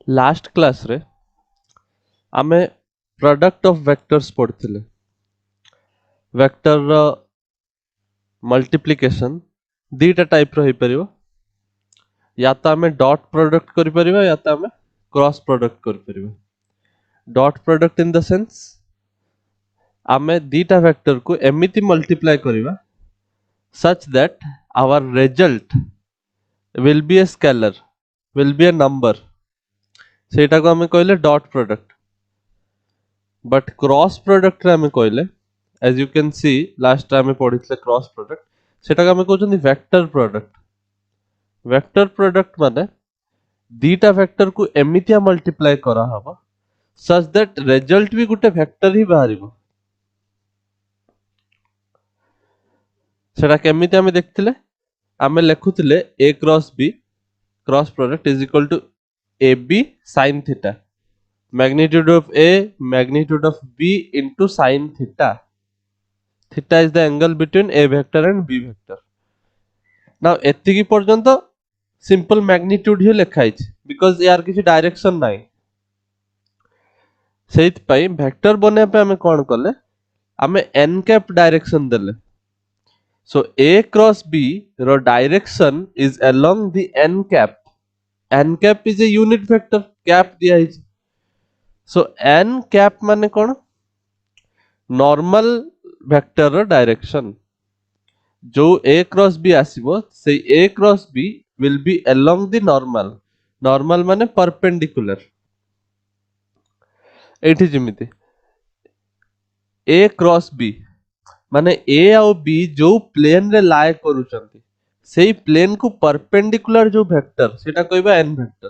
Last class रे आमे product of vectors पढ़थिले। वेक्टर रो मल्टीप्लिकेशन दीटा टाइप रो होई परिबो, या तो आमे डॉट प्रोडक्ट करि परिबा या तो आमे क्रॉस प्रोडक्ट करि परिबा। Dot product in the sense आमे दीटा वेक्टर को एमिति मल्टीप्लाई करिबा such that our result will be a scalar, will be a number, सेटा को आमे कहले dot product. But cross product रे आमे कहले, as you can see last time पढ़ितले क्रॉस प्रोडक्ट, सेटा को आमे कहउछन वेक्टर प्रोडक्ट। वेक्टर प्रोडक्ट माने दीटा वेक्टर को एमितिया मल्टीप्लाई करा हबा such that result भी गुटे वेक्टर ही बाहरिबो। सेटा केमिति आमे देखथिले, आमे लेखुथिले a cross b cross product is equal to ab sin theta, magnitude of a magnitude of b into sin theta. Theta is the angle between a vector and b vector. Now एतिकी पर्यंत simple magnitude ही लिखा है because यार किसी direction नाही। सेहित पई vector बने पे हमें कोन कले, हमें n कैप डायरेक्शन देले। सो a क्रॉस b रो direction is along the n cap. n cap is a unit vector, cap दिया है। सो n कैप माने कोन, नॉर्मल वेक्टर रो डायरेक्शन। जो a क्रॉस b आसीबो से a cross b will be along the normal. Normal माने perpendicular. एठी जिमिति a क्रॉस b माने a और b जो प्लेन रे लाए करूचंती सेही प्लेन को परपेंडिकुलर जो वेक्टर सेटा कहबा n वेक्टर।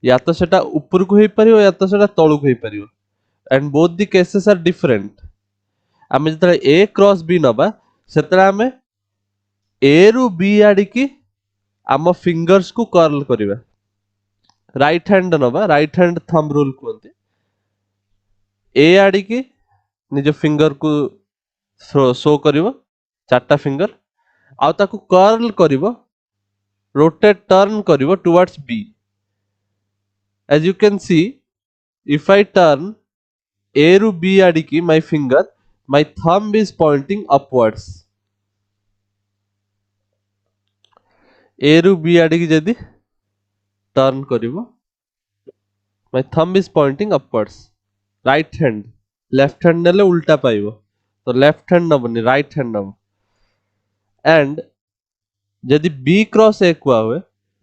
या तो सेटा ऊपर को होई परियो या तो सेटा तळु को होई परियो, and both the cases are different. आमे जतरा a क्रॉस b नबा सेतरा आमे a रु b आडी की आम फिंगर्स को कर्ल करिवा। राइट हैंड नबा, राइट हैंड थंब रूल कहते। a आडी की निज फिंगर को शो करिवो, चारटा फिंगर आउ ताकू कर्ल करिवो, रोटेट टर्न करिवो towards b। as you can see, if I turn a ru b आडी की my finger, my thumb is pointing upwards। a ru b आडी की जदी टर्न करिवो, my thumb is pointing upwards। Right hand, left hand नेले उल्टा पाइबो, तो लेफ्ट हैंड नबनी राइट हैंड नब। एंड जदि b क्रॉस a कुआ हुए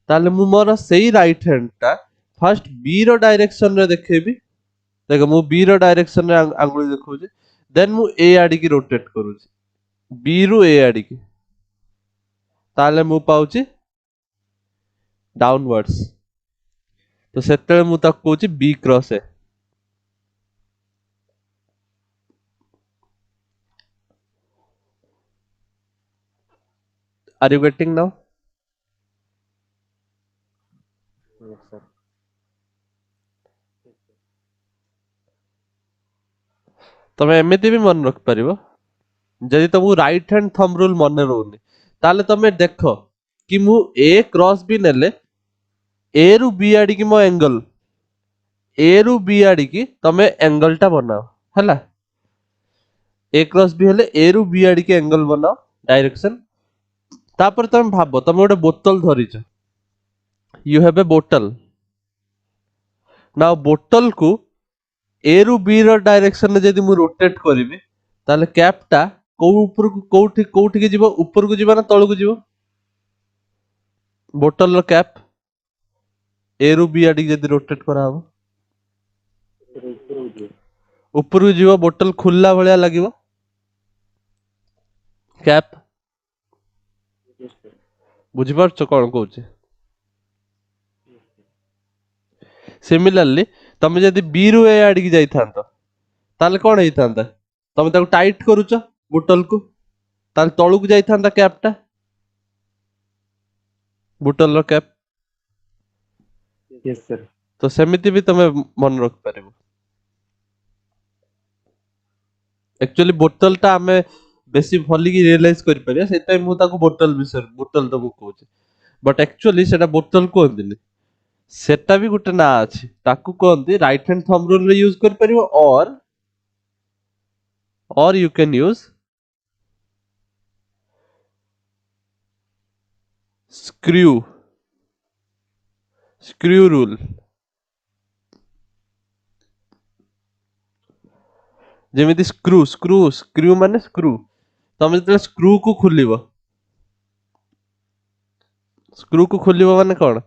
ताले मु मोर सेही राइट हैंड टा फर्स्ट b रो डायरेक्शन रे देखेबी। देखो मु b रो डायरेक्शन रे आंगुली देखौजी, देन मु a आडी की रोटेट करूजी, b रु a आडी की, ताले मु पाउची डाउनवर्ड्स। तो सेतेले मु ताक कहूची b cross a। Are you getting now? Yes, sir. तमे एमिति भी मन रख परिबो, जदि तुमको राइट हैंड थंब रूल मन रहउनी ताले तमे देखो कि मु a क्रॉस b नेले a रु b आडी की मो एंगल, a रु b आडी की तमे एंगल टा बनाओ हला। a क्रॉस b हेले a रु b आडी की एंगल बनाओ डायरेक्शन। तापर तमे भाबो तमे गोटे बोतल धरिछ, यू हैव ए बोतल। नाउ बोतल को a रु b रो डायरेक्शन में जदि मु रोटेट करिवि ताले कैप टा को ऊपर को कोठी के जीवो, ऊपर को जीवो ना तळ को जीवो? बोतल रो कैप a रु b आडी जदि रोटेट करा हो ऊपर को जीवो, बोतल खुल्ला भलिया लागिवो कैप। Yes, sir. बुझि पारछ कोन कहूची? सिमिलरली तमे जदि b रु a आडी की जाई थांतो ताले कोन हेई थांता, तमे ताको टाइट करूछ बोतल को, ताले तळु को जाई थांता कैप टा, बोतल रो कैप। Yes, sir. तो सेमिति भी तमे मन रख परिबो। एक्चुअली बोतल टा हमें बेसी भली की रियलाइज करि परिया, सेतै मु ताको बोतल विषय बोतल तो कहूची, बट एक्चुअली सेटा बोतल कहंदिनी, सेटा भी गुटे ना अछि ताकू कहंती राइट हैंड थंब रूल रे यूज कर परिबो or you can use screw screw rule जेमिति स्क्रू स्क्रू स्क्रू माने स्क्रू तमे जते स्क्रू को खोलिबो स्क्रू को खोलिबो माने कोन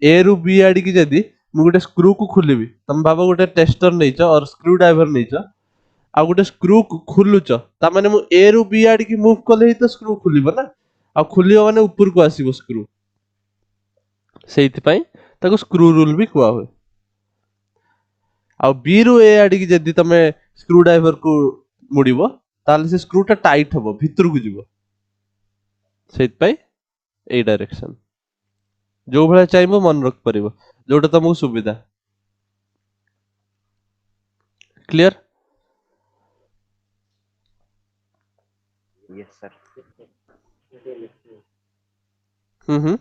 ए रु बी आडी की जदी मु गुटे स्क्रू को खोलिबी तम बाबा गुटे टेस्टर नैछ और स्क्रू ड्राइवर नैछ आ गुटे स्क्रू को खोलुच ता माने मु ए रु बी आडी की मूव कले ही तो स्क्रू खोलिबो ना आ खोलिबो माने ऊपर को आसीबो स्क्रू सेहित पई ताको स्क्रू रूल भी कुआ होय आ बी रु ए आडी की जदी तमे स्क्रू ड्राइवर को मुड़िबो ताले से स्क्रू टा टाइट हबो भितर को जिवो सेहित पई ए डायरेक्शन जो भले चाइबो मन रख परिबो जोटा तुमको सुविधा क्लियर Yes, sir. हम्म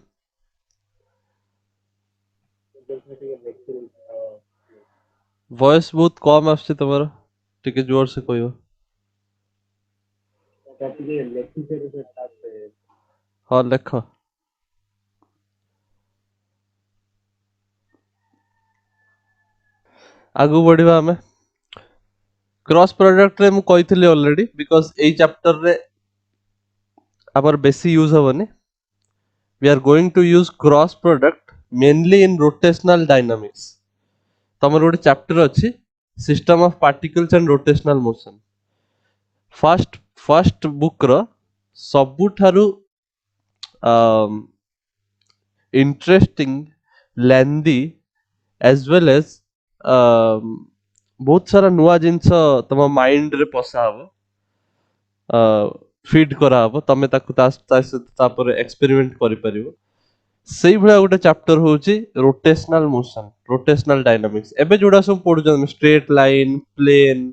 वॉइस बहुत कम आछे तमरो टिके जोर से कहयो हां लेख आगु बढ़िबा हमें क्रॉस प्रोडक्ट रे मु कहितली ऑलरेडी बिकॉज़ एई चैप्टर रे आपर बेसी use होबनी we are going to use cross product mainly in rotational dynamics तमर गोटे चैप्टर अछि system of particles and rotational motion first book रो सबुठारु इंटरेस्टिंग लेंदी एज वेल एज बहुत सारा नुआ जिंस तम माइंड रे पसा हबो फीड करा हबो तमे ताकु तापर एक्सपेरिमेंट करि परिबो सेही भला गोटे चैप्टर होची रोटेशनल मोशन रोटेशनल डायनामिक्स एबे जोडा सब पढुछन स्ट्रेट लाइन प्लेन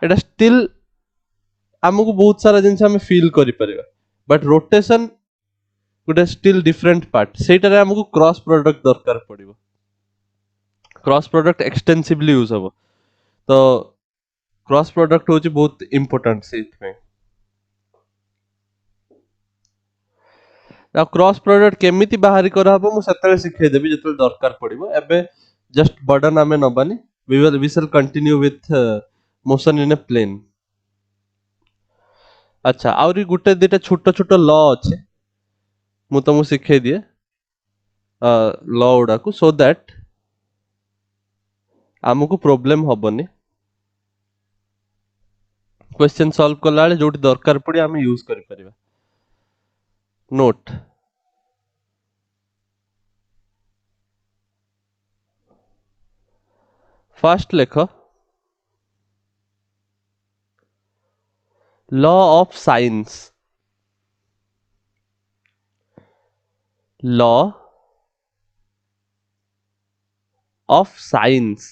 एटा स्टिल हमको बहुत सारा जिंस हम फील करि परिबा बट रोटेशन गोटे स्टिल डिफरेंट पार्ट सेटारे हमको क्रॉस प्रोडक्ट दरकार पड़िबो क्रॉस प्रोडक्ट एक्सटेंसिवली यूज हबो तो क्रॉस प्रोडक्ट होची बहुत इंपोर्टेंट सेट में ना क्रॉस प्रोडक्ट केमिति बाहरी करा हबो मु सतले सिखै देबी जतले दरकार पड़िबो एबे जस्ट बर्डन आमे नबानी we shall continue with motion in a plane अच्छा आउरी गुटे दिटे छोट छोट लॉ अछि मु तुमको सिखै दिए लॉ उडा को सो दैट हमको प्रॉब्लम हबनी क्वेश्चन सॉल्व कला बेले जोटी दरकार पड़ी आमे यूज करि परिबा नोट फर्स्ट लेख law of science law of science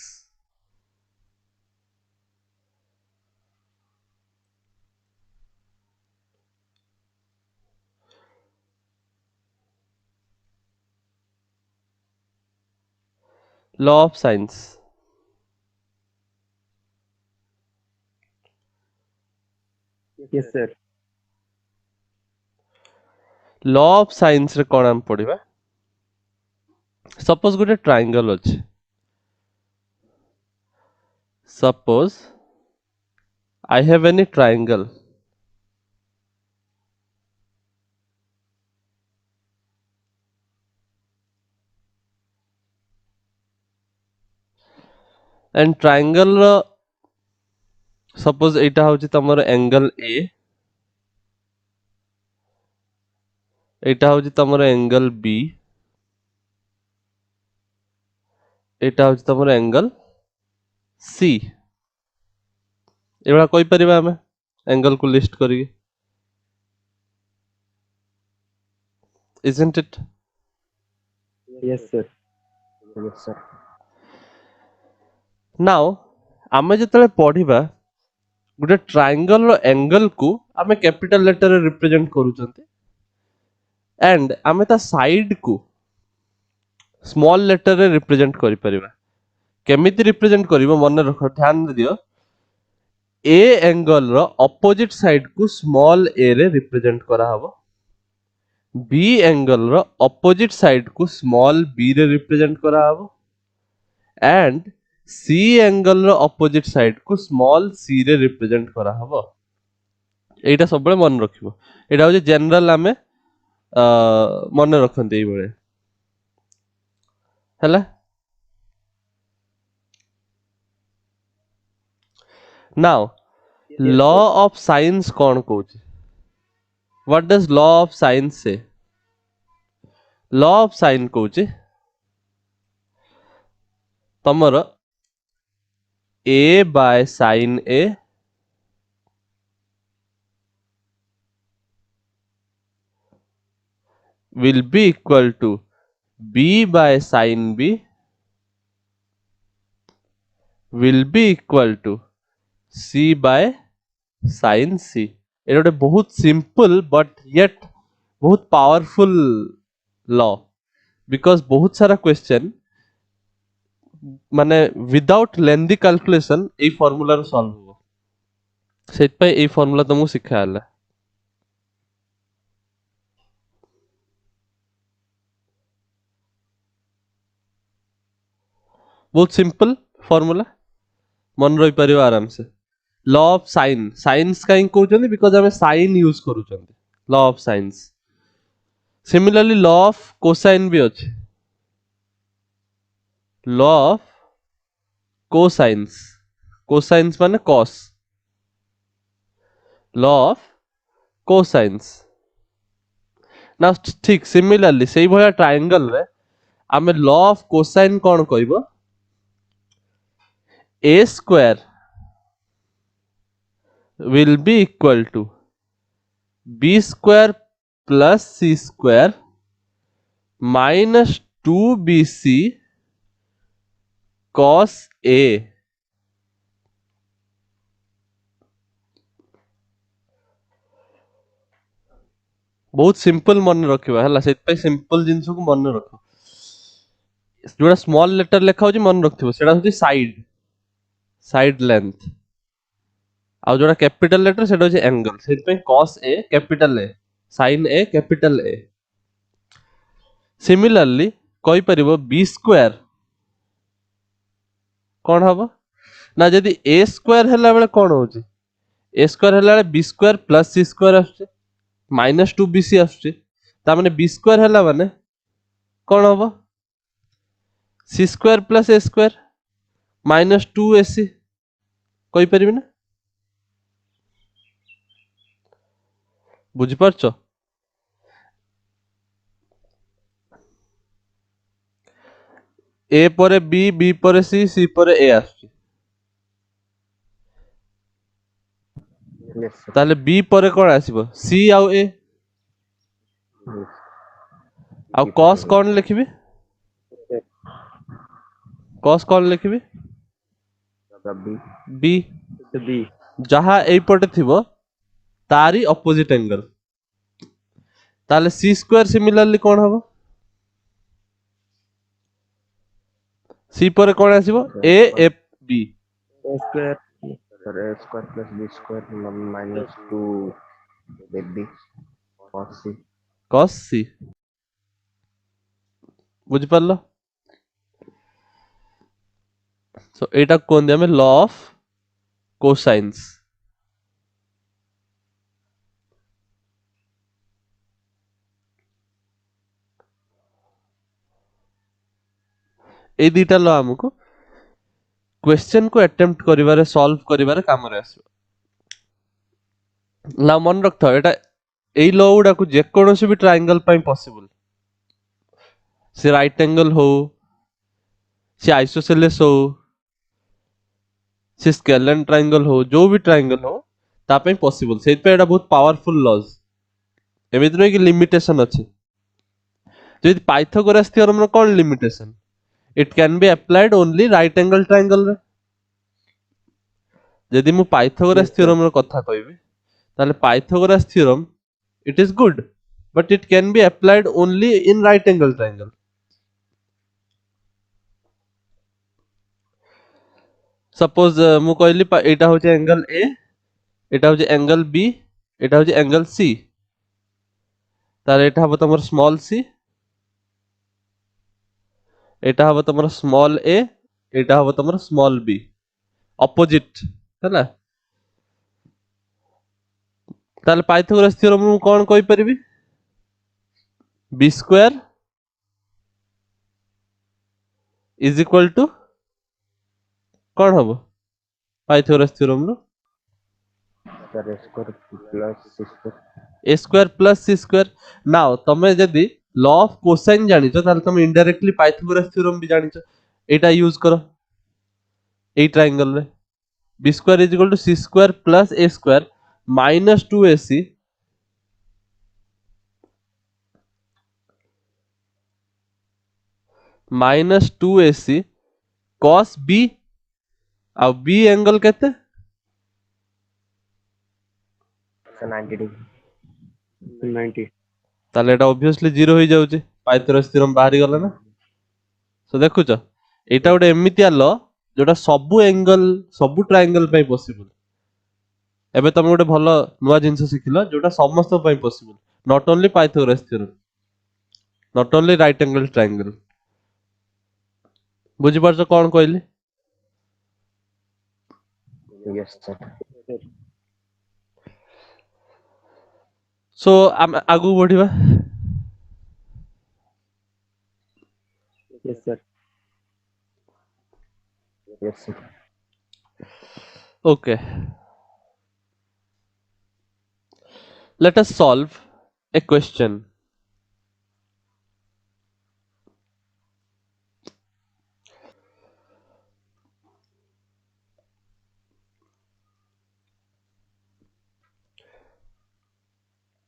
law of science Yes, sir. Law of science रे कोन हम पढिबा सपोज गुटे ट्रायंगल अछि suppose I have any triangle and triangle रो सपोज एटा होची तमर एंगल ए एटा होची तमर एंगल बी एटा होची तमर एंगल सी एबा कोइ परिबा हमें एंगल को लिस्ट करी isn't it Yes, sir. Yes, sir. now आमे जतले पढिबा गुटे ट्रायंगल रो एंगल को आमे कैपिटल लेटर रे रिप्रेजेंट करूचंती एंड आमे ता साइड को स्मॉल लेटर रे रिप्रेजेंट करि परिबा केमिति रिप्रेजेंट करिवो मन रख ध्यान दियो ए एंगल रो ऑपोजिट साइड को स्मॉल ए रे रिप्रेजेंट करा हबो बी एंगल रो ऑपोजिट साइड को स्मॉल बी रे रिप्रेजेंट करा हबो एंड सी एंगल रो ऑपोजिट साइड को स्मॉल सी रे रिप्रेजेंट करा हबो एटा सब बळे मन रखिबो एटा हो जनरल आमे मन रखन्ते एई बळे हला नाउ लॉ ऑफ साइंस कौन कहूची what does law of sines say law of sine कहूची तमर A by sine A will be equal to b by sin b will be equal to c by sin c এটা ଗୋଟେ ବହୁତ simple but yet ବହୁତ powerful law because ବହୁତ ସାରା question ମାନେ without lengthy calculation ଏଇ formula ର solve ହବ ସେଥିପାଇଁ ଏଇ ଫର୍ମୁଲା ତମକୁ ଶିଖା ହେଲା बहुत सिंपल फॉर्मूला मन रही परिव आराम से लॉ ऑफ साइन साइंस कहीं कहते बिकॉज आम साइन यूज करूँ law of science similarly law of cosine भी अच्छे लॉ ऑफ कोसाइंस कोसाइंस माने कॉस लॉ ऑफ कोसाइंस ना ठीक सिमिलरली से भाया ट्रायंगल रे आमे लॉ ऑफ कोसाइन कौन कहबो a square will be equal to b square plus c square minus 2bc cos a बहुत सिंपल मन रखिबा हला सेत पे सिंपल जिंस को मन रखो जोड़ा स्मॉल लेटर लिखा होची मन रखथिबो सेडा होची साइड लेंथ आ जोड़ा कैपिटल लेटर सेडा होची एंगल सेत पे cos a capital a sin a capital A similarly कहि परिबो b स्क्वायर कोन हबो ना जदी a स्क्वायर हला बेले कोन होची a स्क्वायर हला बेले b square plus c square आछे माइनस 2bc आछे ता माने b स्क्वायर हला माने कोन हबो c square plus a square minus 2ac कहि परिबे ना बुझि परछो a परे b b परे c c परे a आछे Yes, sir. ताले b परे कोन आसीबो c आउ a Yes. आउ cos cone लिखिबे cos cone लिखिबे The B. b The B. जहा एई पटे थिबो तारी ऑपोजिट एंगल ताले c स्क्वायर सिमिलरली कोन हबो c परे कोन आसीबो a f b A square. Sir, A square plus B square minus 2 B cos C. cos c बुझि परलो सो एटा कोन दे हमें लॉ ऑफ कोसाइंस ए दीटा लॉ हमको क्वेश्चन को अटेम्प्ट करिवारे सॉल्व करिवारे काम रे आसो ला मन रखथो एटा एई लॉ उडा को जे कोनोसी भी ट्रायंगल पई पॉसिबल से राइट एंगल हो से आइसोसेलेस हो से स्केलेन ट्रायंगल हो जो भी ट्रायंगल हो ता पई पॉसिबल सेत पे एटा बहुत पावरफुल लॉज एमिति नै कि लिमिटेशन अछि जदि पाइथागोरस थ्योरम रो कोन limitation it can be applied only right angle triangle रे यदि मु पाइथागोरस थ्योरम रो कथा कहबी ताले Pythagoras theorem it is good but it can be applied only in right angle triangle suppose मु कहली एटा होचे एंगल ए, एटा होचे एंगल बी, एटा होचे एंगल सी, तार एटा हबो तमर स्मॉल सी, एटा हबो तमर स्मॉल ए, एटा हबो तमर स्मॉल बी, अपोजिट हैला। ताले पाइथागोरस थ्योरम मु कोन कहि परिबी, B square is equal to कोन हबो पाइथागोरस थ्योरम रो सर A square plus C square. A square plus C square. Now तमे जदी लॉ ऑफ कोसाइन जानिचो ताले तमे इनडायरेक्टली पाइथागोरस थ्योरम भी जानिचो, एटा यूज करो ए ट्रायंगल रे, B square is equal to C square plus A square minus 2ac minus 2ac cos b आ b angle केते सर 90 डिग्री 90। ताले एटा ऑब्वियसली 0 हो जाउची, पाइथागोरस थ्योरम बाहरी गला ना। सो देखुच एटा गोटे एमितिया लॉ जोटा सबु एंगल सबु ट्रायंगल पई पॉसिबल। एबे तमे गोटे भलो नुवा जिंस सिखिलो जोटा समस्त पई possible, not only Pythagoras theorem, not only right angle triangle. बुझि परछो कोन कहली। Yes sir. सो आम आगु बढ़िबा। Yes sir. Yes sir. Okay, let us solve a question.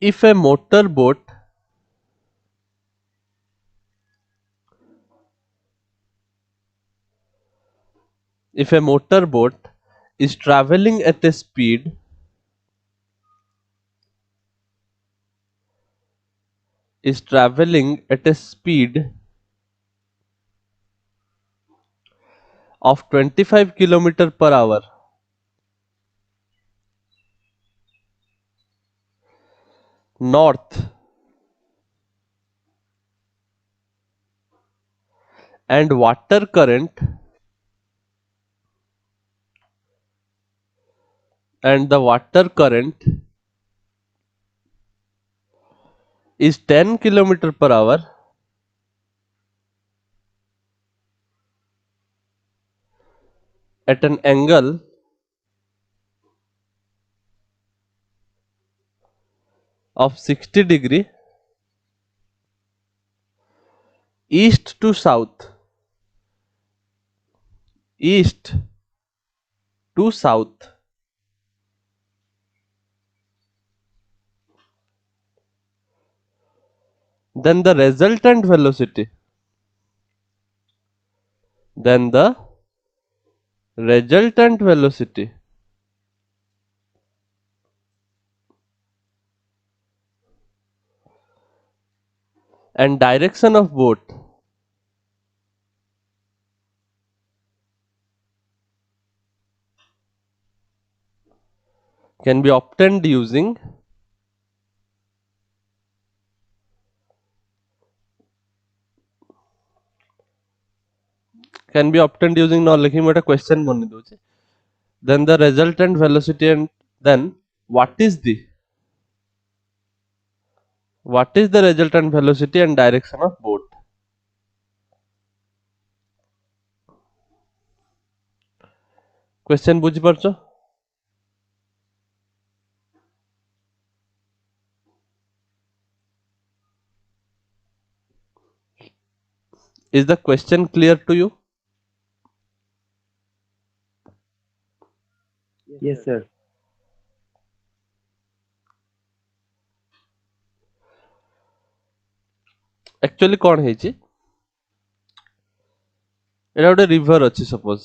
If a motorboat is traveling at a speed of 25 kilometer per hour north and water current is 10 kilometer per hour, at an angle of 60 degree east to south, then the resultant velocity and direction of boat can be obtained using न लिखी मोटा question बनी दोचे, then the resultant velocity and then what is the resultant velocity and direction of boat. Question बुझी परछो। Is the question clear to you? Yes sir. Actually कौन है जी, एटा गोटे रिवर अच्छी सपोज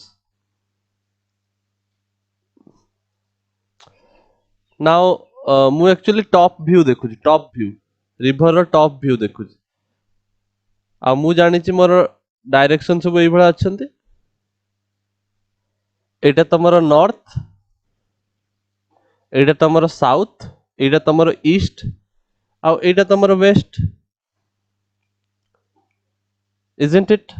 नाउ मु एक्चुअली टॉप व्यू देखुची, टॉप व्यू रिवर रो टॉप व्यू देखुची आ मु जानिची मोर डायरेक्शन सब एई भला अछंती एटा तमरो north, Etah तमरो south, Etah तमरो east, uh Etah तमरो waste, isn't it?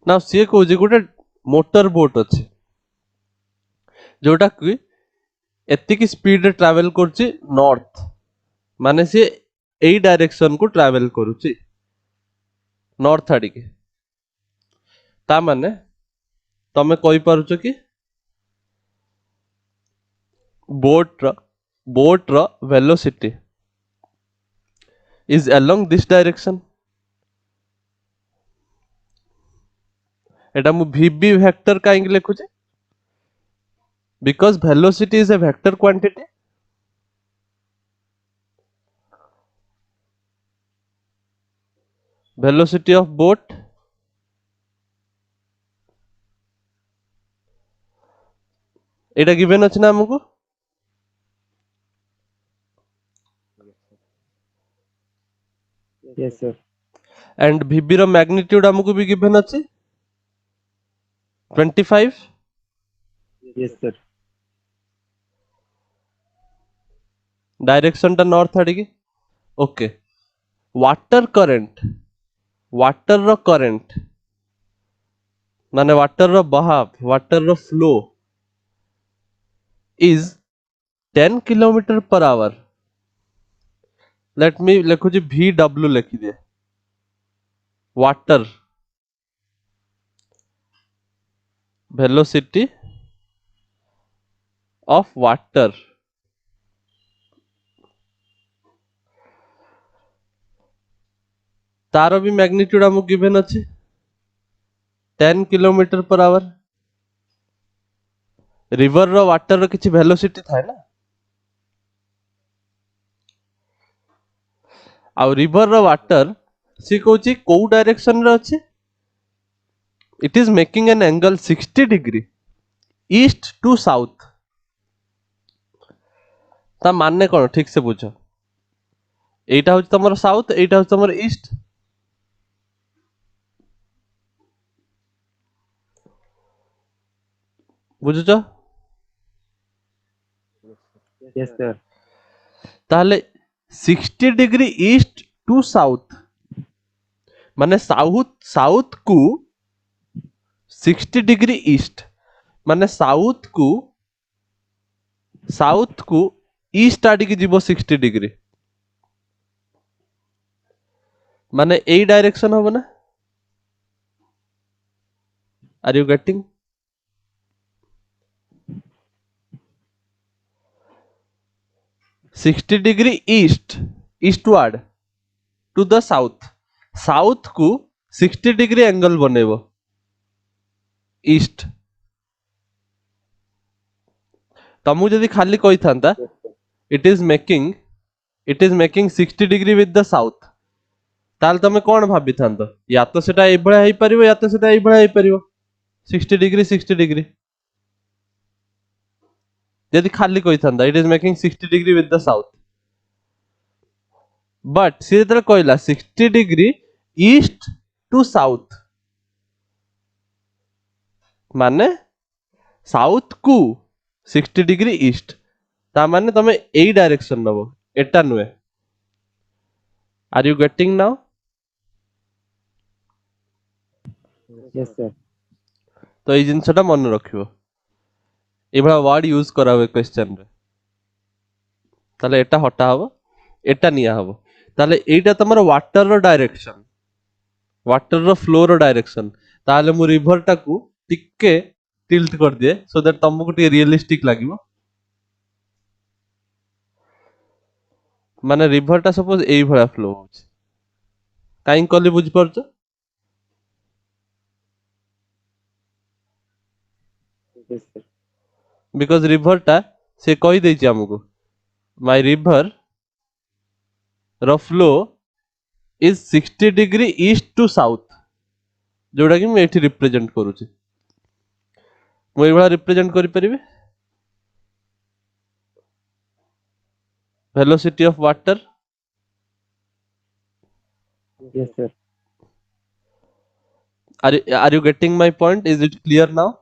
ना सी कहूँ गोटे मोटर बोट अच्छे जोटा कि एतिकी स्पीड रे ट्रैवल करछि नॉर्थ, माने सी एई डायरेक्शन को ट्रैवल करूछि नॉर्थ आड़ी के। ता माने तमे कहि पारुछ कि बोट रो velocity is along this direction. एटा मु vb वेक्टर काहे लिखुछि? Because velocity is a vector quantity. Velocity of boat एटा गिवन अछि ना हमको, Yes, sir. एंड vb रो मैग्नीट्यूड हमको भी गिवन अछि 25। Yes, sir. डायरेक्शन टा नॉर्थ आड़ी की। ओके, वाटर करंट, वाटर रो करंट माने वाटर रो बहाव, वाटर रो flow is 10 kilometre per hour. Let me लिखुछि vw लिखि दिए, वाटर वेलोसिटी ऑफ वाटर तार भी मैग्नीट्यूड हमको गिवन अछि 10 kilometre per our. River row water रो किछि वेलोसिटी थाए ना, आ रिवर रो वाटर सी कहूछि को डायरेक्शन रे अछि, it is making an angle 60 degree east to south. ता मानने कोन ठीक से बुझो, एटा होछि तमरो साउथ, एटा होछि तमरो ईस्ट। बुझुछ? Yes, sir. ताहले 60 डिग्री ईस्ट टू साउथ माने साउथ को 60 डिग्री ईस्ट माने साउथ को ईस्ट आड़ी की जीवो 60 डिग्री माने एई डायरेक्शन हो ना। Are you getting? Sixty degree eastward to the south, south को 60 डिग्री एंगल बनेबो ईस्ट। तमु जदि खाली कहि थांता it is making 60 degree with the south, ताल तमे कोन भाबी थांतो या तो सेटा एई भळा हेई परिबो या तो सेटा एई भळा हेई परिबो 60 डिग्री। यदि खाली कहि थांता it is making 60 degree with the south, but सी जेतले कहला 60 डिग्री ईस्ट टू साउथ माने साउथ को 60 डिग्री ईस्ट, ता माने तमे एई डायरेक्शन नबो, एटा नुए। Are you getting now? Yes, sir. तो एई जिंसटा मन रखिबो, ए भळा वर्ड यूज करा हुए क्वेश्चन रे। ताले एटा हटा हबो, एटा निया हबो। ताले एटा तमरो वाटर रो डायरेक्शन, वाटर रो फ्लो रो डायरेक्शन। ताले मु रिवर टाकू टिके टिल्ट कर दिए सो दैट तमको टिके रियलिस्टिक लागिबो। माने रिवर टा सपोज एई भळा फ्लो होछ, काई कली बुझ परछ? Yes, sir. बिकॉज रिवर टा से कहि देछि हमको माय रिवर रो flow is 60 degree east to south, जोड़ा कि मैं एठी रिप्रेजेंट करूछि। मु एई भळा रिप्रेजेंट करि परिबे velocity of water Yes, sir. Are you getting my point? Is it clear now?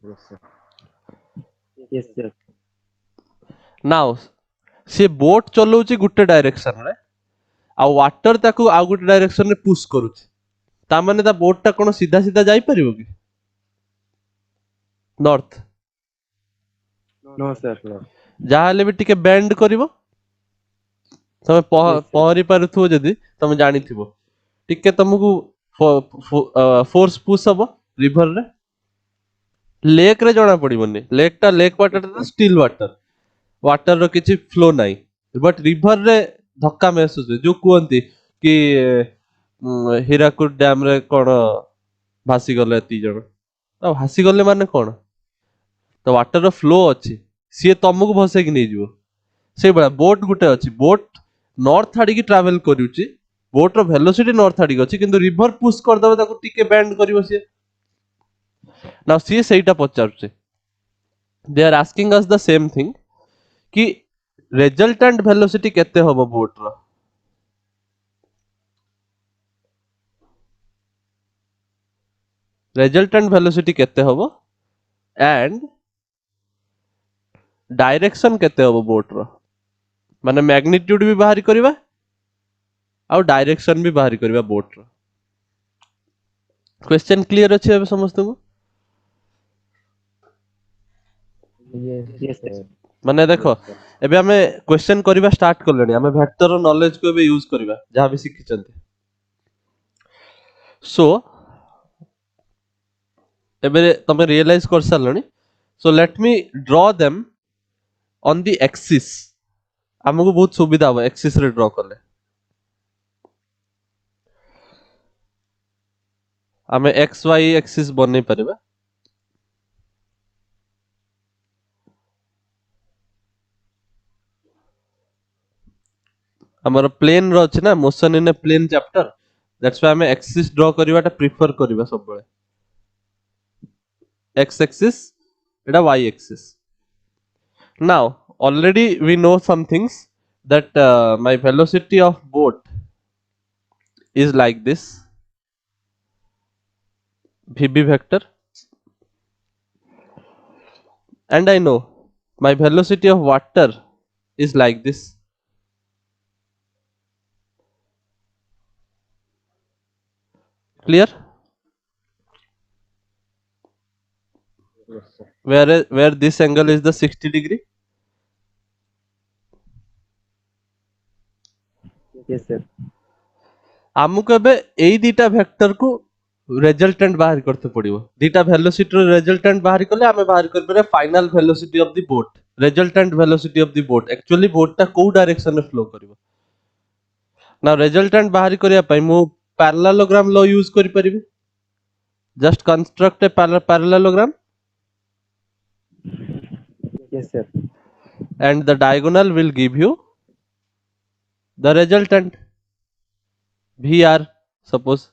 Yes, sir. Yes, sir. Now ସେ ବୋଟ୍ ଚଲଉଛି ଗୋଟେ ଡାଇରେକ୍ସନ ରେ ଆଉ ୱାଟର ତାକୁ ଆଉ ଗୋଟେ ଡାଇରେକ୍ସନ ରେ ପୁsh କରୁଛି ତା ମାନେ ତା ବୋଟ୍ ଟା କଣ ସିଧା ସିଧା ଯାଇପାରିବ କି ନର୍ଥ No, sir. No. ଯାହା ହେଲେ ବି ଟିକେ ବେଣ୍ଡ କରିବ ତମେ Yes, sir. ପହଁରି ପାରୁଥିବ ଯଦି ତମେ ଜାଣିଥିବ ଟିକେ ତମକୁ ଫୋର୍ସ ପୁsh ହବ ରିଭର ରେ ଲେକ୍ ରେ ଜଣା ପଡିବନି ଲେକ୍ ୱାଟର ଟା ଷ୍ଟିଲ୍ ୱାଟର ର କିଛି ଫ୍ଲୋ ନାହିଁ ବଟ୍ ରିଭର ରେ ଧକ୍କା ମେହସୁସ ହୁଏ ଯୋଉ କୁହନ୍ତି କି ହୀରାକୁଦ ଡ୍ୟାମ ରେ କଣ ଭାସିଗଲେ ଏତିକି ଜଣ ଆଉ ଭାସିଗଲେ ମାନେ କଣ ତ ୱାଟର ର ଫ୍ଲୋ ଅଛି ସିଏ ତମକୁ ଭସେଇକି ନେଇଯିବ ସେଇଭଳିଆ ବୋଟ୍ ଗୋଟେ ଅଛି ବୋଟ୍ ନର୍ଥ ଆଡିକି ଟ୍ରାଭେଲ କରୁଛି ବୋଟ୍ ର ଭେଲୋସିଟି ନର୍ଥ ଆଡିକି ଅଛି କିନ୍ତୁ ରିଭର ପୁsh କରିଦବ ତାକୁ ଟିକେ ବେଣ୍ଡ କରିବ ସିଏ ନା ସିଏ ସେଇଟା ପଚାରୁଛି ଦେ ଆର୍ ଆସ୍କିଂ ଅସ୍ ଦ ସେମ୍ ଥିଙ୍ଗ କି ରେଜଲ୍ଟାଣ୍ଟ ଭେଲୋସିଟି କେତେ ହବ ବୋଟ୍ ର ରେଜଲ୍ଟାଣ୍ଟ ଭେଲୋସିଟି କେତେ ହବ एंड डायरेक्शन केते हबो बोट रो माने मैग्नीट्यूड भी बाहर करबा और डायरेक्शन भी बाहर करबा बोट रो क्वेश्चन क्लियर अछि अब समस्त को Yes, Yes, sir. sir. माने देखो Yes, sir. एबे हमें क्वेश्चन करबा स्टार्ट करलेनी हमें वेक्टर नॉलेज को भी यूज करबा जहां भी सिखि चंती सो एबे तमे रियलाइज कर सारलनी so let me draw them on the axis हमको बहुत सुविधा हो एक्सिस रे ड्रॉ करले हमें एक्स वाई एक्सिस बनै परबा हमर प्लेन रो अछि ना motion in a plane chapter that's why हमें एक्सिस ड्रॉ करबाटा प्रिफर करबा सब बेले x axis eta y axis now already we know some things that my velocity of boat is like this vb vector and I know my velocity of water is like this clear Yes, sir. where this angle is the 60 degree Yes, sir. ଆମକୁ ଏବେ ଏଇ ଦିଟା vector କୁ ରେଜଲ୍ଟାଣ୍ଟ ବାହାର करते पड़िबो दिटा velocity रो resultant बाहर कले हमें बाहर कर पारे final velocity of the boat resultant velocity of the boat actually boat ता को डायरेक्शन में फ्लो करिवो ना रेजल्टेंट बाहर करिया पई मु पैरेललोग्राम लॉ यूज करि परिबे just construct a parallelogram Yes, sir. and the diagonal will give you the resultant vr suppose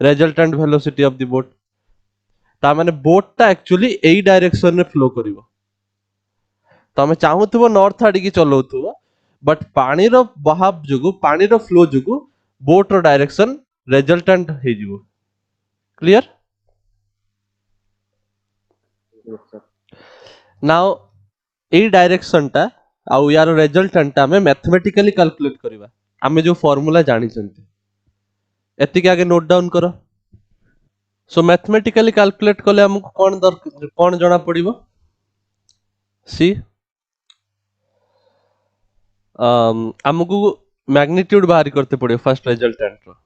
resultant velocity of the boat ता माने बोट ता एक्चुअली एई डायरेक्शन रे फ्लो करिवो तमे चाहूथबो नॉर्थ आडी की चलौथबो बट पानी रो बहाव जुगु पानी रो फ्लो जुगु बोट रो डायरेक्शन रिजल्टेंट हे जिवो क्लियर Yes, sir. नाउ एई डायरेक्शन टा आउ यार रिजल्टेंट टा हमें मैथमेटिकली कैलकुलेट करबा हमें जो फार्मूला जानि चंती एतिके आगे नोट डाउन करो सो मैथमेटिकली कैलकुलेट कले हमको कोन जणा पड़िबो सी हमको मैग्नीट्यूड बाहर करते पड़ियो फर्स्ट रिजल्टेंट रो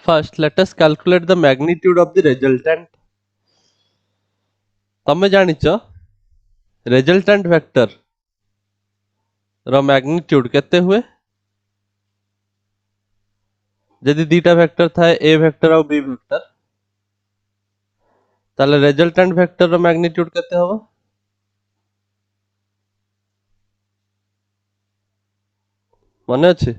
first let us calculate the magnitude of the resultant तमे जानिଛ रिजल्टेंट वेक्टर रो मैग्नीट्यूड केते हुए यदि दीटा वेक्टर थाए ए वेक्टर और बी वेक्टर ताले रिजल्टेंट वेक्टर रो मैग्नीट्यूड केते होबो मने अछि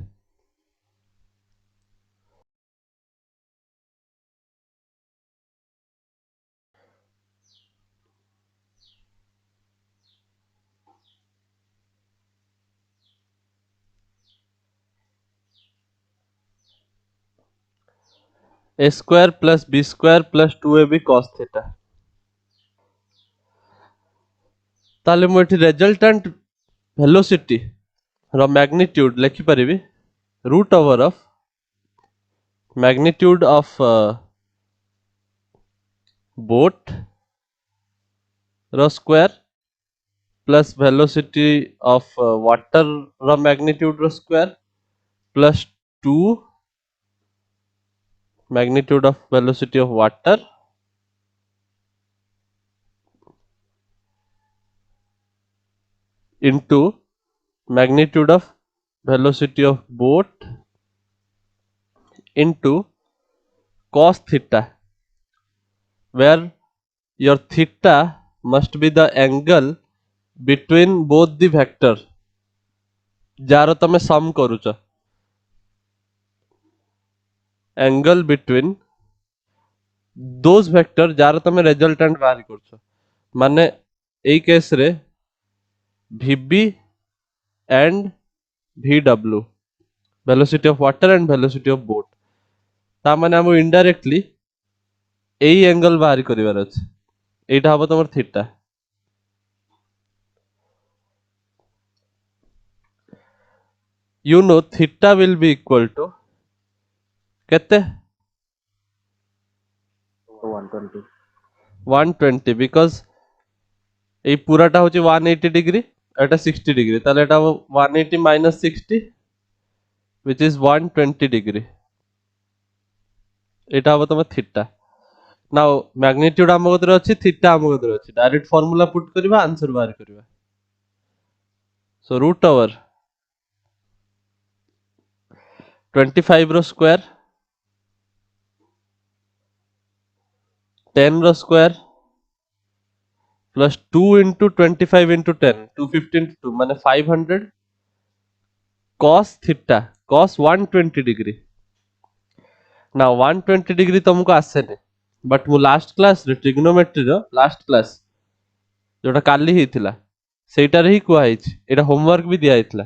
A square plus B square plus 2ab cos theta. ताले मु एठी रेजल्टेंट वेलोसिटी रो मैग्नीट्यूड लिखि परिबी root over of magnitude of boat रो square plus velocity of water रो मैग्नीट्यूड रो square plus 2 magnitude of velocity of water into magnitude of velocity of boat into cos theta, where your theta must be the angle between both the vector jar तमे सम करूच, angle between those vector jar तमे resultant बाहर करूच, माने एई case रे vb and vw velocity of water and velocity of boat, ता माने हम इनडायरेक्टली एई एंगल बाहर करिवार अछि, एटा हबो तमर theta. You know theta will be equal to केते तो 120 120 because এই পুরাটা হচ্ছে 180 ডিগ্রি এটা 60 ডিগ্রি, তাহলে এটা 180 minus 60 which is 120 ডিগ্রি, এটা হবে তোমার থিটা। নাও ম্যাগনিটিউড ଆମ কতিରେ ଅଛି, থিটা ଆମ কতিରେ ଅଛି, ডাইরেক্ট ফর্মুলা পুট କରିବା आंसर बाहर କରିବା। So root over 25 row square 10 row square plus 2 into 25 into 10 215 to 2 माने 500 cos थीटा cos 120 डिग्री। ना 120 डिग्री तुमको आसेने, बट मु लास्ट क्लास रे ट्रिग्नोमेट्री रो लास्ट क्लास जोटा काली हिथिला सेटा रे ही कुआ हिच, एटा होमवर्क भी दिया हिथिला।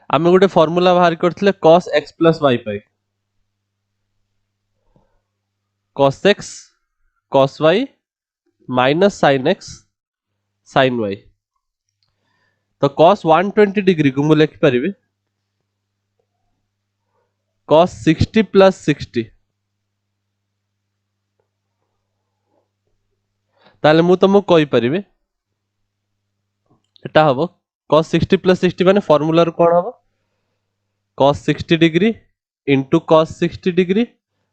आमे गोटे फार्मूला बाहर करथिले cos x plus y पाई, cos x cos y minus sin x sin y, तो cos 120 डिग्री को मु लिखि परिबे cos 60 plus 60, ताले मु तुमको कहि परिबे एटा हबो cos 60 plus 60 माने फार्मूला रो कोन हबो cos 60 degree into cos 60 degree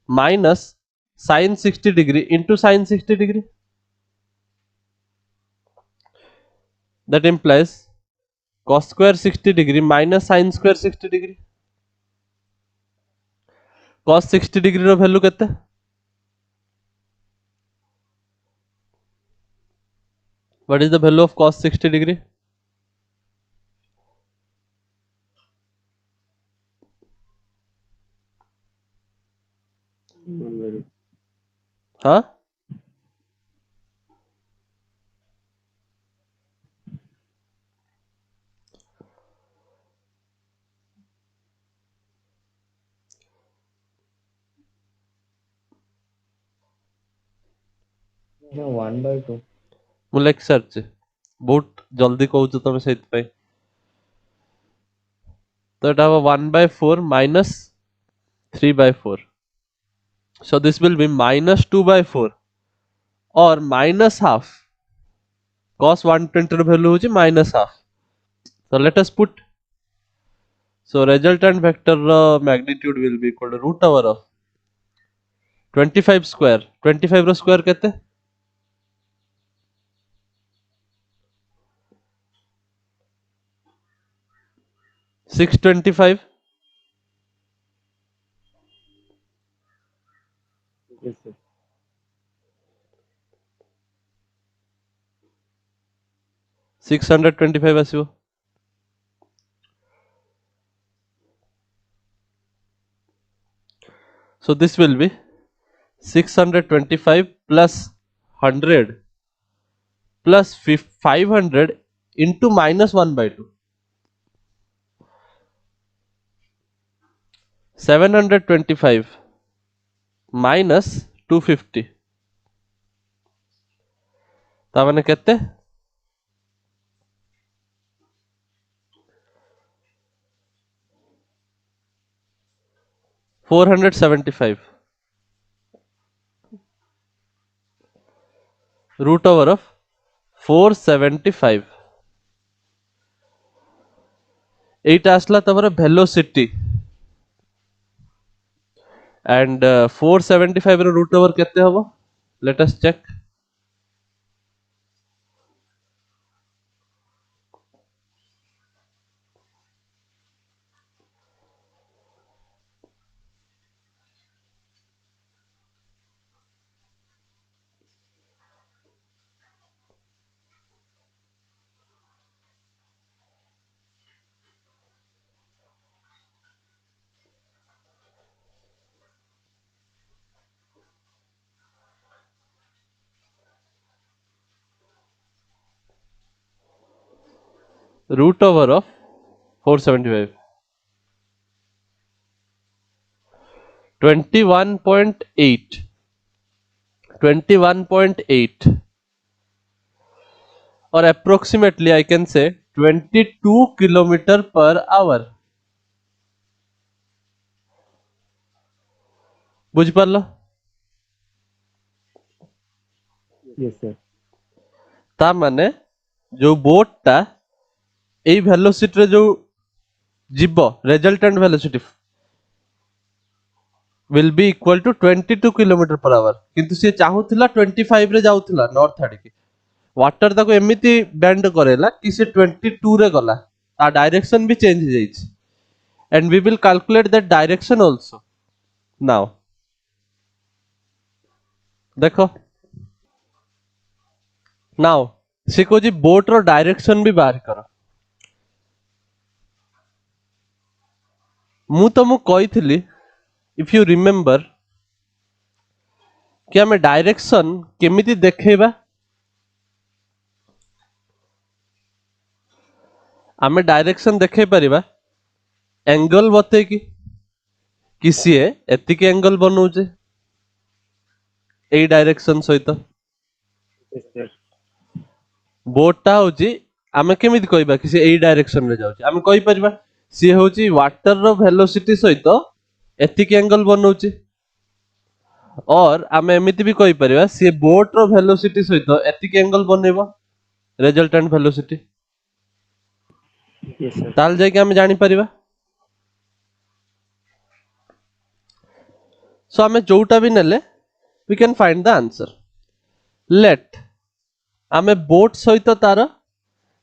minus sin 60 degree into sin 60 degree, that implies cos square 60 degree minus sin square 60 degree. cos 60 degree रो वैल्यू केते what is the value of cos 60 degree? हाँ No, 1/2. मु लेख सारचे बहुत जल्दी कहूँ तुम से तो एटा 1/4 minus 3/4, so this will be minus 2/4 or minus half, cos 120 row value होची minus half, so let us put, so resultant vector magnitude will be equal to root over of 25 square, 25 row square केते 625 Yes, sir. 625 आसीबो, so this will be 625 plus 100 plus 500 into minus 1/2, 725 minus 250 ता माने केते 475 root over of 475 एटा आसला तमर velocity and 475 रो root over केते हबो let us check root over of 475 21.8 21.8 और approximately I can say 22 kilometre per hour बुझ पारल Yes, sir. ता माने जो बोट टा एई वेलोसिटी रे जो जीव resultant velocity will be equal to 22 kilometre per hour किंतु से चाहूथिला 25 रे जाउथिला नॉर्थ आड़ की वाटर ताको एमिति बेंड करेला कि से 22 रे गला ता डायरेक्शन भी चेंज हो जाइछ and we will calculate that direction also now देखो नाउ से को जी बोट रो डायरेक्शन भी बाहर करो मु तुमको कहिथिली इफ यू रिमेंबर कि हमें डायरेक्शन केमिति देखेबा हमें डायरेक्शन देखे परिबा एंगल बते कि सीए एतिक एंगल बनौचे एई डायरेक्शन सहित Yes, sir. बोटा होची आमे केमिति कहबा कि से एई डायरेक्शन रे जाउची आमे कहि परिबा सी होची वाटर रो वेलोसिटी सहित एतिक एंगल बनौची और आमे एमिति भी कहि परिबा सी बोट रो वेलोसिटी सहित एतिक एंगल बनेबो रिजल्टेंट वेलोसिटी Yes, sir. ताल जाय कि आमे जानि परिबा सो आमे जोटा भी नेले we can find the answer let आमे बोट सहित तार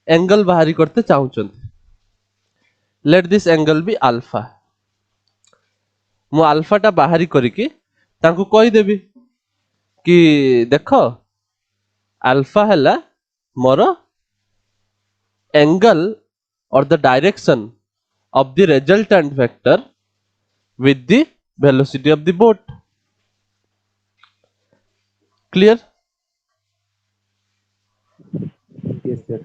एंगल बाहरी करते चाहूचंती let this angle be alpha मु अल्फा टा बाहरी करिकी तांको कहि देबी कि देखो अल्फा हैला मोर एंगल और the direction of the resultant vector with the velocity of the boat. Clear? Yes, sir.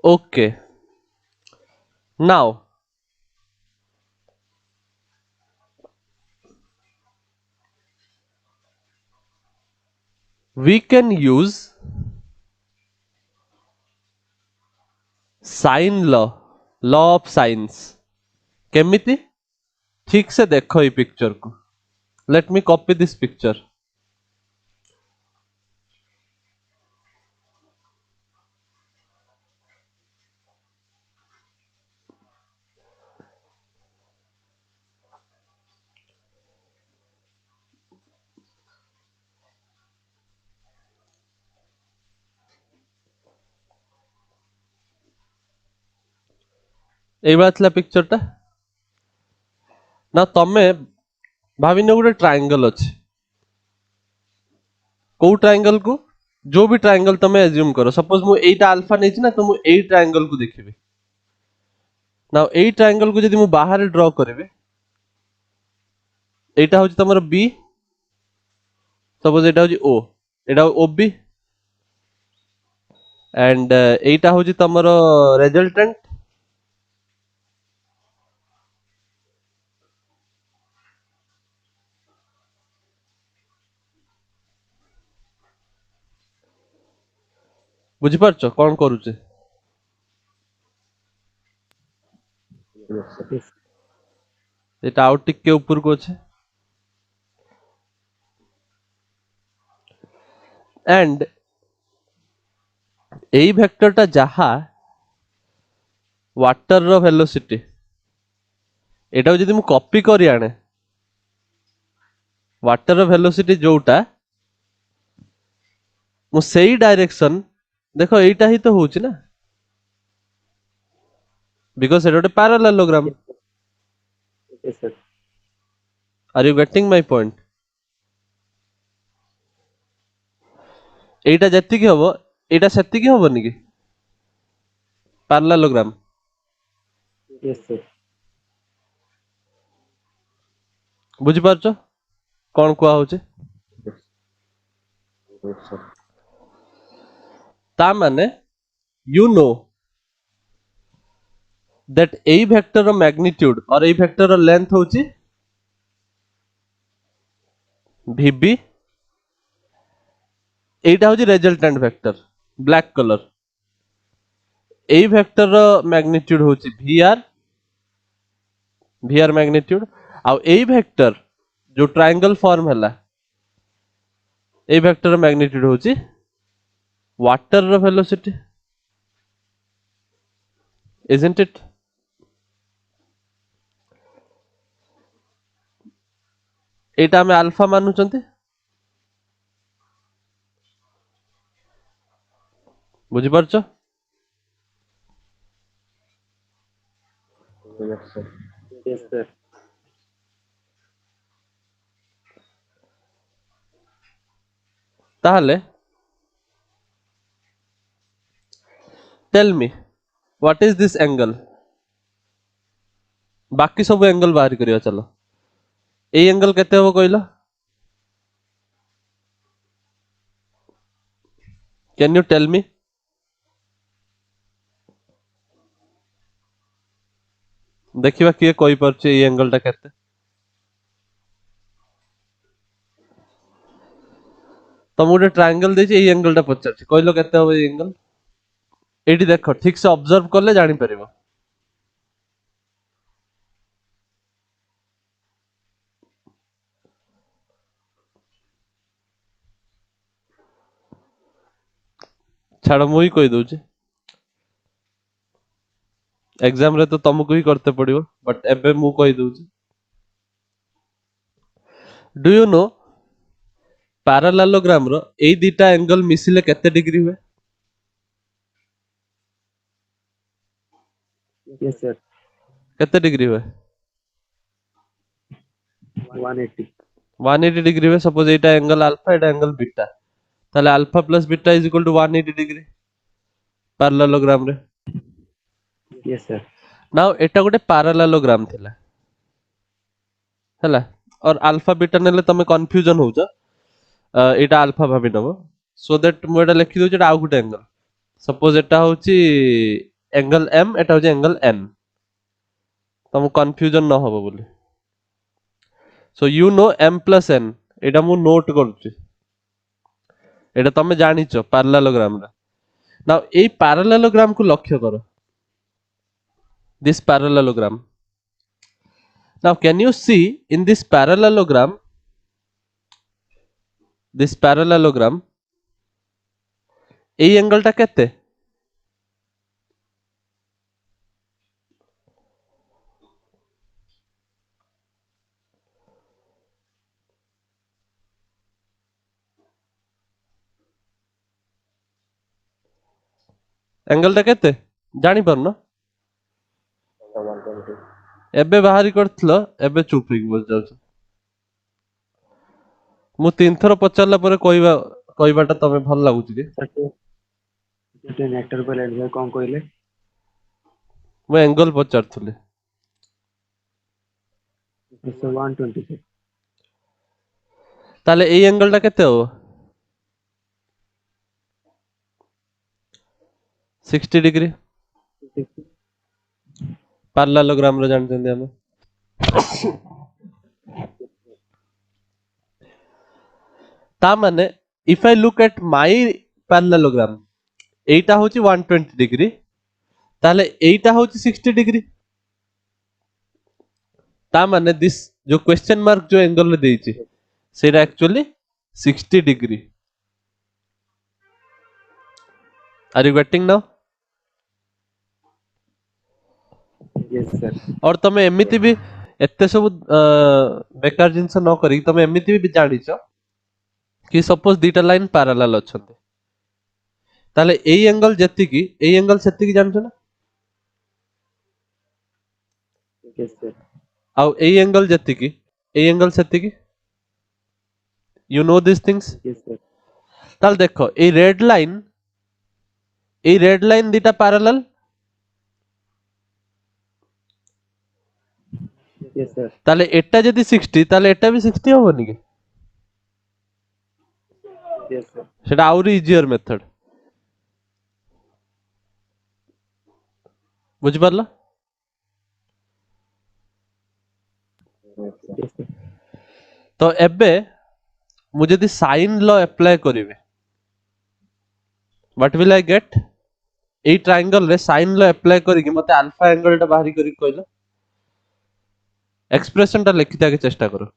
Okay. Now, we can use sine law of sines केमिति ठीक से देखो ये पिक्चर को let me copy this picture এই বাতলা পিকচারটা না তমে ভাবিনে গোटे ट्रायंगल अछि को ट्रायंगल को जो भी ट्रायंगल तमे एज्यूम करो सपोज मु एटा अल्फा नेछि ना तो मु एई ट्रायंगल को देखिबे नाउ एई ट्रायंगल को यदि मु बाहर ड्रॉ करबे एटा होछि तमरो बी सपोज एटा होछि ओ एटा ओबी एंड एटा होछि तमरो रिजल्टेंट ବୁଝିପାରୁଛ କଣ କରୁଛେ? Yes, sir. Yes. ଏଟା ଆଉ ଟିକେ ଉପରକୁ ଅଛି and ଏଇ ଭେକ୍ଟରଟା ଯାହା ୱାଟରର ଭେଲୋସିଟି ଏଟାକୁ ଯଦି ମୁଁ କପି କରି ଆଣେ ୱାଟରର ଭେଲୋସିଟି ଯୋଉଟା ମୁଁ ସେଇ ଡାଇରେକ୍ସନ ଦେଖ ଏଇଟା ହିଁ ତ ହଉଛି ନା ବିକଜ ଏଟା ଗୋଟେ parallelogram Yes, sir. Are you getting my point? ଏଇଟା ଯେତିକି ହବ ଏଇଟା ସେତିକି ହବନି କି ପାରାଲେଲୋଗ୍ରାମ Yes, sir. ବୁଝିପାରୁଛ କଣ କୁହା ହଉଛି? Yes. Yes, sir. ତା ମାନେ you know that ଏଇ ଭେକ୍ଟରର ମ୍ୟାଗ୍ନିଟ୍ୟୁଡ और ଏଇ ଭେକ୍ଟରର ଲେନ୍ଥ ହଉଛି VB এইটা হচ্ছে রেজল্টান্ট ভেক্টর ব্ল্যাক কলর এই ভেক্টরর ম্যাগনিट्यूड হচ্ছে ভিআর ম্যাগনিट्यूड ଆଉ এই ভেক্টর जो ट्रायंगल फॉर्म ହେଲା এই ভেক্টরর ম্যাগনিट्यूड হচ্ছে ওয়াটারর ভেলোসিটি isn't it? এইটা আমি আলফা ମାନୁଛନ୍ତି ବୁଝିପାରୁଛ? Yes, sir. Yes, sir. তাহলে tell me what is this angle বাকি ସବୁ angle ବାହାରି କରିବା ଚାଲ এই angle କେତେ ହବ କହିଲ? can you tell me? ଦେଖିବା କିଏ କହିପାରୁଛି ଏଇ angle ଟା କେତେ? ତମକୁ ଗୋଟେ ଟ୍ରାୟାଙ୍ଗଲ ଦେଇଛି ଏଇ angle ଟା ପଚାରୁଛି କହିଲ କେତେ ହବ ଏଇ angle? ଏଇଠି ଦେଖ ଠିକ ସେ ଅବଜର୍ଭ କଲେ ଜାଣିପାରିବ ଛାଡ଼ ମୁଁ ହିଁ କହିଦଉଛି एग्जाम रे तो तुमको ही करते पड़ियो बट एबे मु कहि दउची डू यू नो पैरेललोग्राम रो एई दीटा एंगल मिसिले केते डिग्री हुए? Yes, sir. केते डिग्री हुए? 180. 180 डिग्री हुए सपोज एटा एंगल अल्फा एटा एंगल बीटा ताले alpha plus beta is equal to 180 degree parallelogram रे Yes, sir. नाउ एटा गोटे पैरेललोग्राम थिला हैला और अल्फा बीटा नेले तमे कंफ्यूजन होउछ एटा अल्फा भाबी नबो सो दैट मु एटा लिखि दउछ एटा आउ गुटे एंगल सपोज एटा होची एंगल एम एटा होची एंगल एन तम कंफ्यूजन न होबो बोली so you know M plus N एटा मु नोट करूची एटा तमे जानिचो पैरेललोग्राम रा नाउ एई पैरेललोग्राम को लक्ष्य करो this parallelogram now can you see in this parallelogram এই एंगल टा केते एंगल टा केते जानि परनो 120. एबे बाहरी करथलो एबे चुप होई बस जाउछ मु तीन थर पचारला परे कहबाटा तमे भल लागुची के Sir, ten actor पर एडवाइस कौन कहले? मु एंगल पचारथुले Yes, sir. 120, sir. ताले এই एंगल टा केते हो 60 डिग्री पैरेललोग्राम रे जानछन हम ता माने if I look at my parallelogram এইটা হচ্ছে 120 ডিগ্রি, তাহলে এইটা হচ্ছে 60 ডিগ্রি। তা মানে দিস जो क्वेश्चन मार्क जो एंगल रे देइछि सेटा actually 60 degree. Are you getting now? Yes sir. और तमे एमिति भी एते सब बेकार जिंस न करी तमे एमिति भी जानिछ कि सपोज दीटा लाइन पैरेलल अछंती, ताले एई एंगल जेतिकी एई एंगल सेतिकी जानछ ना, यस सर। आउ एई एंगल जेतिकी एई एंगल सेतिकी, you know this things. Yes sir. ताले देखो एई रेड लाइन दीटा पैरेलल, यस सर। ताले एटा जदि 60 ताले एटा भी 60 होबनी कि? Yes sir. सेटा आउरी इजियर मेथड, बुझ पारला? Yes sir. तो एबे मु जदि साइन लॉ अप्लाई करिवे, what will I get? AE triangle रे साइन लॉ अप्लाई करिकि मते अल्फा एंगल टा बाहरी करिक कहलो, एक्सप्रेशन टा लिखिता के चेष्टा करो।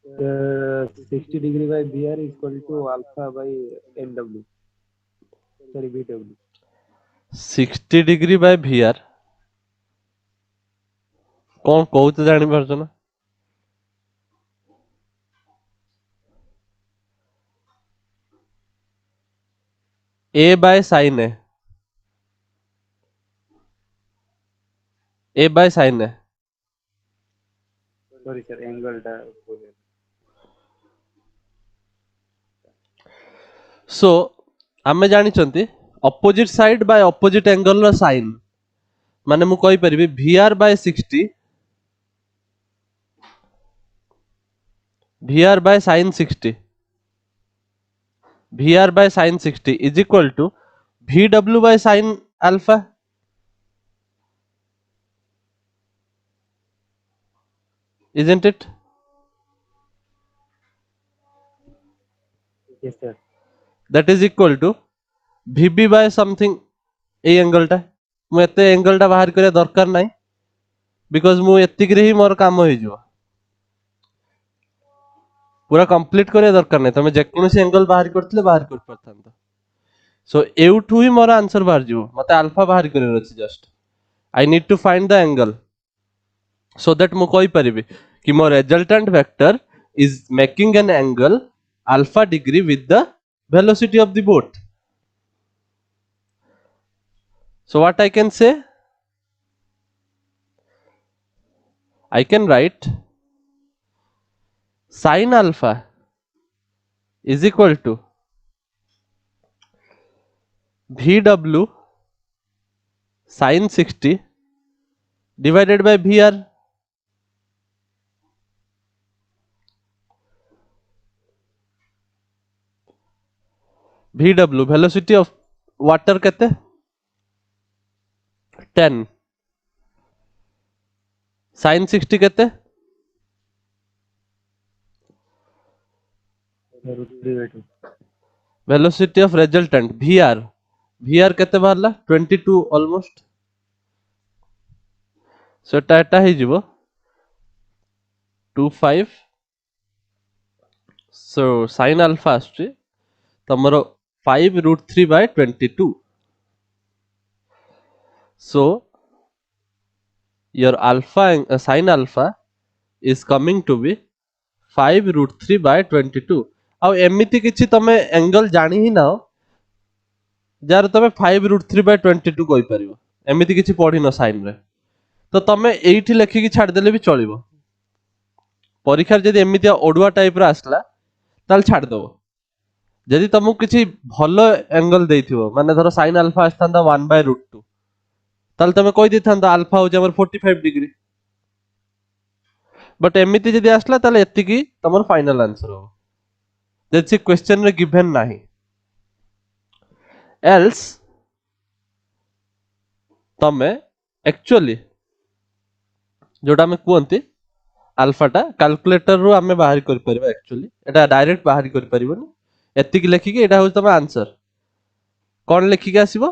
The 60 degree by VR is equal to alpha by NW. Sorry, VW. 60 degree by VR कौन कहते जानि पारछ ना? A by sine A, A by sine A. Sorry sir, angle टा बोले। सो आमे जानिचंती opposite side by opposite angle रो साइन, माने मु कहि परिबी VR by 60, VR by sin 60, VR by sin 60 is equal to VW by sin alpha. Isn't it? Yes sir. That is equal to VB by something A angle टा मु एते angle टा बाहर करे दरकार नाही, बिकॉज मु एतिक रे ही मोर काम होई जो पूरा कंप्लीट करे दरकार नाही, तमे जे कोनोसी एंगल बाहर करथले बाहर कर परथांत। सो एउठू ही मोर आंसर बाहर जो मते अल्फा बाहर करे अछि, just I need to find the angle so that मु कहि परिबी कि मोर resultant vector is making an angle alpha degree with the velocity of the boat. So what I can say? I can write sin alpha is equal to VW sin 60 divided by VR. VW velocity of water कहते 10, sin 60 कहते Root 3/2. velocity of resultant VR, VR कहते बाहरला 22 almost, so Tata ही जीवो 25, so sin alpha आस्ट्री तमरो 5 root 3 by 22. So your alpha sin alpha is coming to be 5 root 3 by 22. आउ एमिति किछि तमे angle जानि ही नाओ जार तमे 5 root 3 by 22 कहि परिबो, एमिति किछि पढि न साइन रे, तो तमे एइठी लेखि कि छाड़ देले भी चलिबो, परीक्षा जदि एमितिया ओडुआ टाइप रो आसला ताल छाड़ दो जदि तुमको किसी भल एंगल देथिबो माने धरो sin अल्फा आस्थांदा 1/√2 ताल तमे कहि दिथांदा अल्फा हो हमर 45 डिग्री बट एमिति जदि आसला ताल एतिकी तमर फाइनल आंसर हो जदि क्वेश्चन रे गिवन नाही एल्स तमे एक्चुअली जोटा में कहते अल्फाटा कैलकुलेटर रू आमे बाहर कर परबा एक्चुअली एटा डायरेक्ट बाहर कर परिबोनी एतिक लेखिके एटा हो तम आंसर कोन लेखिके आसीबो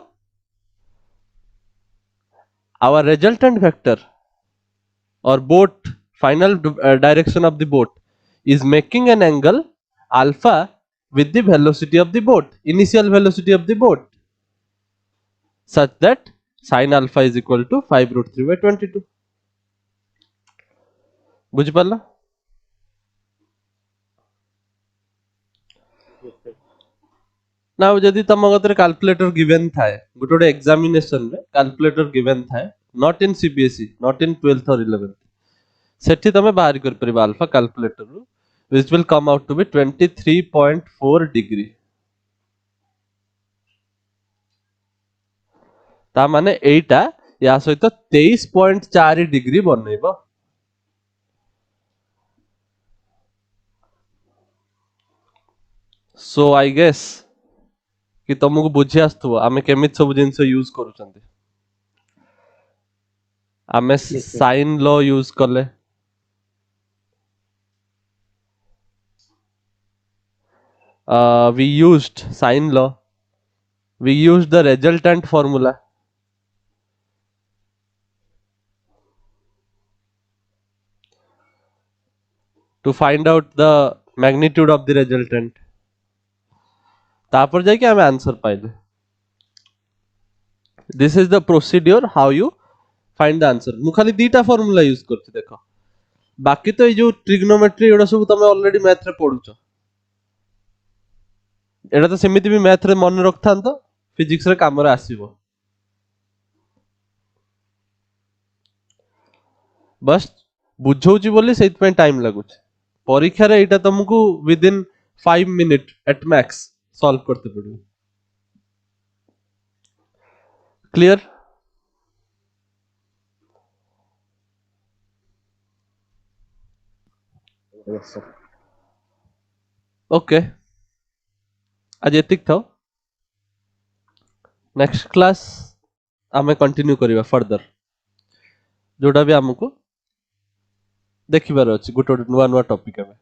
आवर रिजल्टेंट वेक्टर और boat final direction of the boat is making an angle alpha with the velocity of the boat initial velocity of the boat such that sin alpha is equal to 5√3/22 बुझ पाला ना जदि तुम गतरे calculator given थाए गोटे गोटे examination रे कैलकुलेटर गिवन थाए not in CBSE not in 12th और 11th सेठी तमे बाहर कर परिबा अल्फा कैलकुलेटर रू which will come out to be 23.4 degree ता माने एटा या सहित 23.4 डिग्री बनैबो सो आई गेस कि तुमको बुझी आस्तुबो आमे केमित सब जिंस यूज करूचंती आमे Yes, sir. Sine law use करले we used sine law we used the resultant formula to find out the magnitude of the resultant तापर जाके हमें आंसर पाइले this is the procedure how you find the answer मु खाली दीटा formula use करछि देखो बाकी तो ये जो ट्रिग्नोमेट्री एडा सब तमे ऑलरेडी मैथ रे पढुछो एडा तो सेमिति भी मैथ रे मन रखथान तो फिजिक्स रे काम रे आसीबो बस बुझौची बोली सेत पे टाइम लागुछ परीक्षा रे एटा तुमको with in 5 minute at max solve करते पड़िबो क्लियर Yes, sir. ओके आज एतिक था नेक्स्ट क्लास आमे कंटिन्यू करिवा फर्दर जोटा भी हमको देखिबार अछि गोटे नुवा नुवा टॉपिक हमें